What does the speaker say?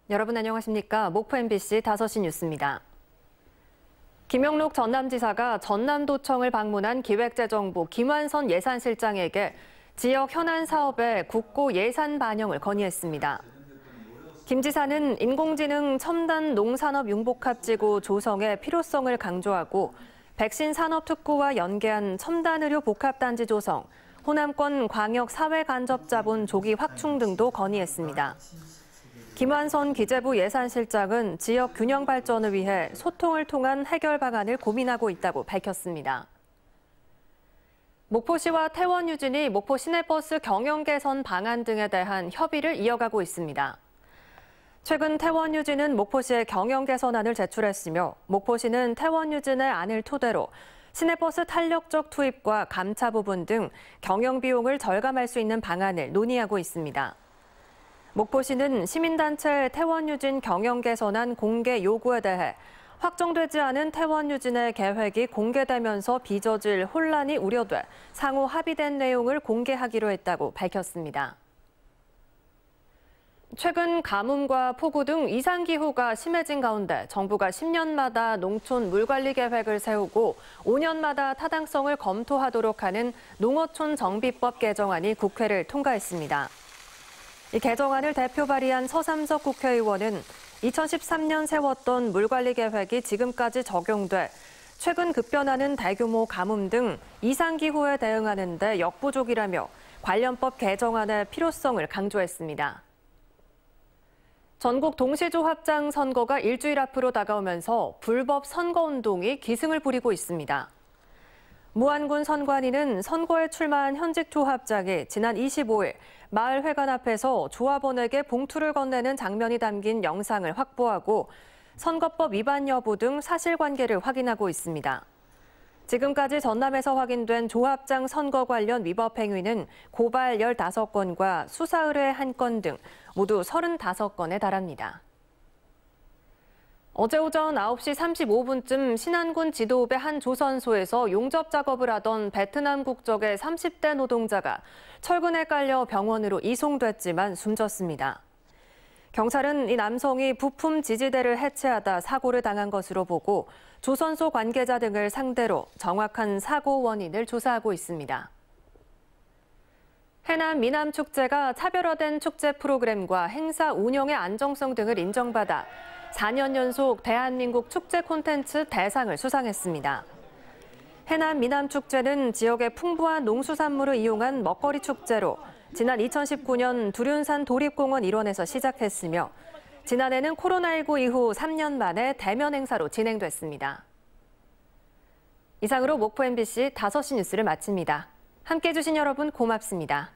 여러분 안녕하십니까? 목포 MBC 5시 뉴스입니다. 김영록 전남지사가 전남도청을 방문한 기획재정부 김완선 예산실장에게 지역 현안 사업의 국고 예산 반영을 건의했습니다. 김 지사는 인공지능 첨단 농산업 융복합지구 조성의 필요성을 강조하고 백신 산업 특구와 연계한 첨단 의료 복합단지 조성, 호남권 광역 사회간접자본 조기 확충 등도 건의했습니다. 김완선 기재부 예산실장은 지역 균형 발전을 위해 소통을 통한 해결 방안을 고민하고 있다고 밝혔습니다. 목포시와 태원유진이 목포 시내버스 경영 개선 방안 등에 대한 협의를 이어가고 있습니다. 최근 태원유진은 목포시에 경영 개선안을 제출했으며 목포시는 태원유진의 안을 토대로 시내버스 탄력적 투입과 감차 부분 등 경영 비용을 절감할 수 있는 방안을 논의하고 있습니다. 목포시는 시민단체 태원유진 경영 개선안 공개 요구에 대해 확정되지 않은 태원유진의 계획이 공개되면서 빚어질 혼란이 우려돼 상호 합의된 내용을 공개하기로 했다고 밝혔습니다. 최근 가뭄과 폭우 등 이상기후가 심해진 가운데 정부가 10년마다 농촌 물관리 계획을 세우고 5년마다 타당성을 검토하도록 하는 농어촌 정비법 개정안이 국회를 통과했습니다. 이 개정안을 대표 발의한 서삼석 국회의원은 2013년 세웠던 물관리 계획이 지금까지 적용돼 최근 급변하는 대규모 가뭄 등 이상기후에 대응하는 데 역부족이라며 관련법 개정안의 필요성을 강조했습니다. 전국 동시조합장 선거가 일주일 앞으로 다가오면서 불법 선거운동이 기승을 부리고 있습니다. 무안군 선관위는 선거에 출마한 현직 조합장이 지난 25일 마을회관 앞에서 조합원에게 봉투를 건네는 장면이 담긴 영상을 확보하고 선거법 위반 여부 등 사실관계를 확인하고 있습니다. 지금까지 전남에서 확인된 조합장 선거 관련 위법 행위는 고발 15건과 수사 의뢰 1건 등 모두 35건에 달합니다. 어제 오전 9시 35분쯤 신안군 지도읍의 한 조선소에서 용접 작업을 하던 베트남 국적의 30대 노동자가 철근에 깔려 병원으로 이송됐지만 숨졌습니다. 경찰은 이 남성이 부품 지지대를 해체하다 사고를 당한 것으로 보고 조선소 관계자 등을 상대로 정확한 사고 원인을 조사하고 있습니다. 해남 미남축제가 차별화된 축제 프로그램과 행사 운영의 안정성 등을 인정받아 4년 연속 대한민국 축제 콘텐츠 대상을 수상했습니다. 해남 미남축제는 지역의 풍부한 농수산물을 이용한 먹거리 축제로 지난 2019년 두륜산 도립공원 일원에서 시작했으며 지난해는 코로나19 이후 3년 만에 대면 행사로 진행됐습니다. 이상으로 목포 MBC 5시 뉴스를 마칩니다. 함께해 주신 여러분 고맙습니다.